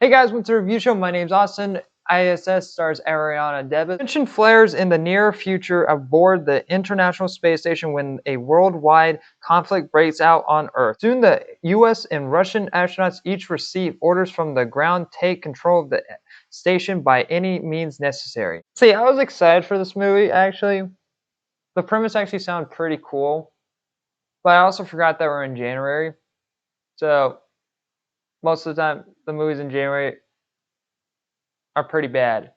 Hey guys, welcome to the review show. My name's Austin. I.S.S. stars Ariana DeBose. Tension flares in the near future aboard the International Space Station when a worldwide conflict breaks out on Earth. Soon the U.S. and Russian astronauts each receive orders from the ground to take control of the station by any means necessary. See, I was excited for this movie, actually. The premise actually sounded pretty cool, but I also forgot that we're in January. So, most of the time, the movies in January are pretty bad.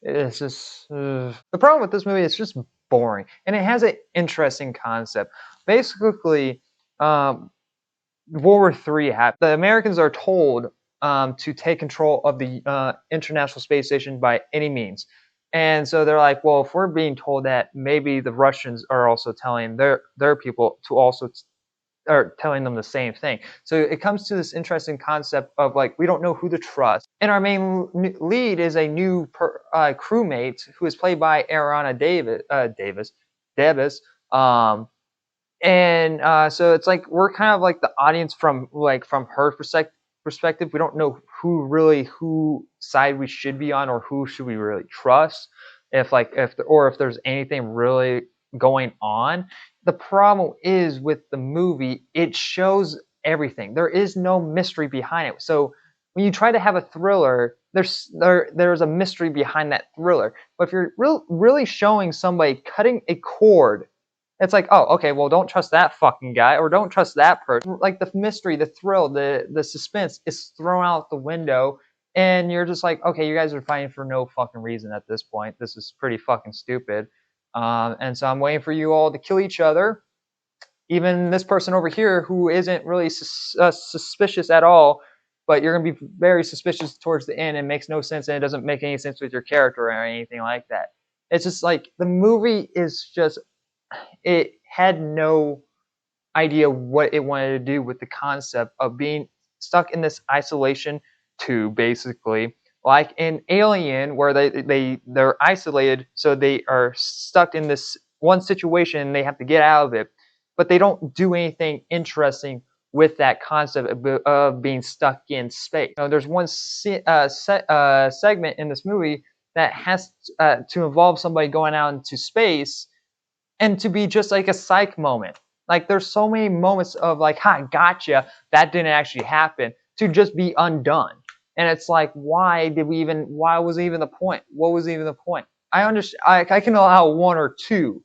It's just the problem with this movie is just boring, and it has an interesting concept. Basically, um, World War III happened. The Americans are told to take control of the International Space Station by any means, and so they're like, well, if we're being told that, maybe the Russians are also telling their people to also are telling them the same thing. So it comes to this interesting concept of like we don't know who to trust, and our main lead is a new crewmate who is played by Ariana Davis. Um, and so it's like we're kind of like the audience from her perspective. We don't know who side we should be on or who should we really trust. If there's anything really going on. The problem is with the movie, it shows everything. There is no mystery behind it. So when you try to have a thriller, there's a mystery behind that thriller. But if you're really showing somebody cutting a cord, it's like, oh, okay, well, don't trust that fucking guy or don't trust that person. Like the mystery, the thrill, the suspense is thrown out the window, and you're just like, okay, you guys are fighting for no fucking reason at this point. This is pretty fucking stupid. And so I'm waiting for you all to kill each other. Even this person over here who isn't really suspicious at all, but you're gonna be very suspicious towards the end. And makes no sense, and it doesn't make any sense with your character or anything like that. It's just like the movie is just it had no idea what it wanted to do with the concept of being stuck in this isolation tube, basically like in Alien, where they're isolated, so they are stuck in this one situation and they have to get out of it, but they don't do anything interesting with that concept of being stuck in space. There's one segment in this movie that has to involve somebody going out into space and to be just like a psych moment. Like there's so many moments of like, "Ha, gotcha, that didn't actually happen," to just be undone. And it's like, why was even the point? What was even the point? I understand, I can allow one or two,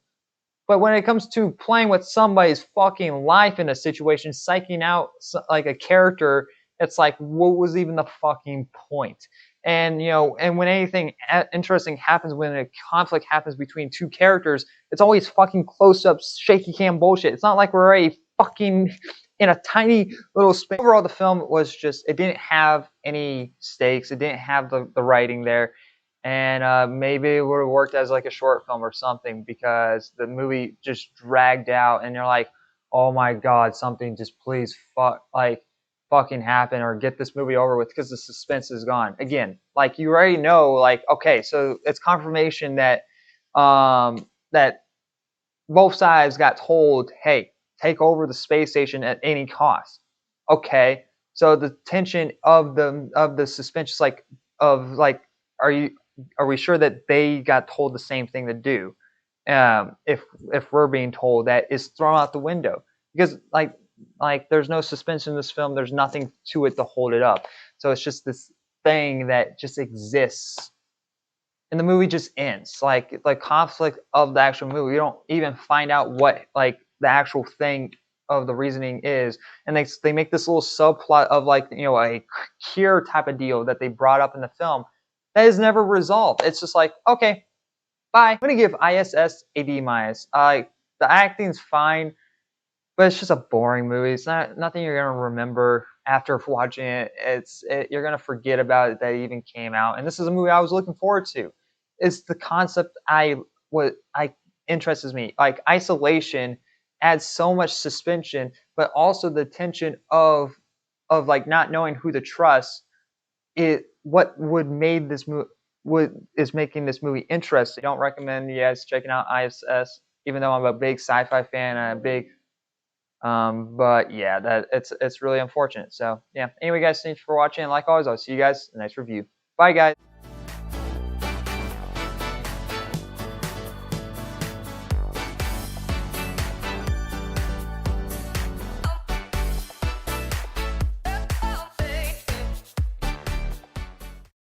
but when it comes to playing with somebody's fucking life in a situation, psyching out like a character, it's like, what was even the fucking point? And and when anything interesting happens, when a conflict happens between two characters, it's always fucking close-ups, shaky cam bullshit. It's not like we're already fucking in a tiny little space. Overall, the film was just, it didn't have any stakes. It didn't have the writing there, and maybe it would have worked as like a short film or something, because the movie just dragged out and you're like, oh my god, something just please fucking happen or get this movie over with, because the suspense is gone again. Like you already know, like, okay, so it's confirmation that that both sides got told, hey, take over the space station at any cost. Okay, so the tension of the suspension, like, of like, are we sure that they got told the same thing to do? If we're being told, that is thrown out the window, because like there's no suspense in this film. There's nothing to it to hold it up. So it's just this thing that just exists, and the movie just ends. Like conflict of the actual movie, we don't even find out what like the actual thing of the reasoning is, and they make this little subplot of like a cure type of deal that they brought up in the film that is never resolved. It's just like, okay, bye. I'm gonna give ISS a D minus. The acting's fine, but it's just a boring movie. It's nothing you're gonna remember after watching it. You're gonna forget about it that it even came out. And this is a movie I was looking forward to. It's the concept what I interests me. Like isolation adds so much suspension, but also the tension of like not knowing who to trust. What would made this movie what is making this movie interesting. I don't recommend you guys checking out I.S.S. Even though I'm a big sci-fi fan and a big But yeah, it's really unfortunate. So yeah. Anyway, guys, thanks for watching. And like always, I'll see you guys in the next review. Bye, guys.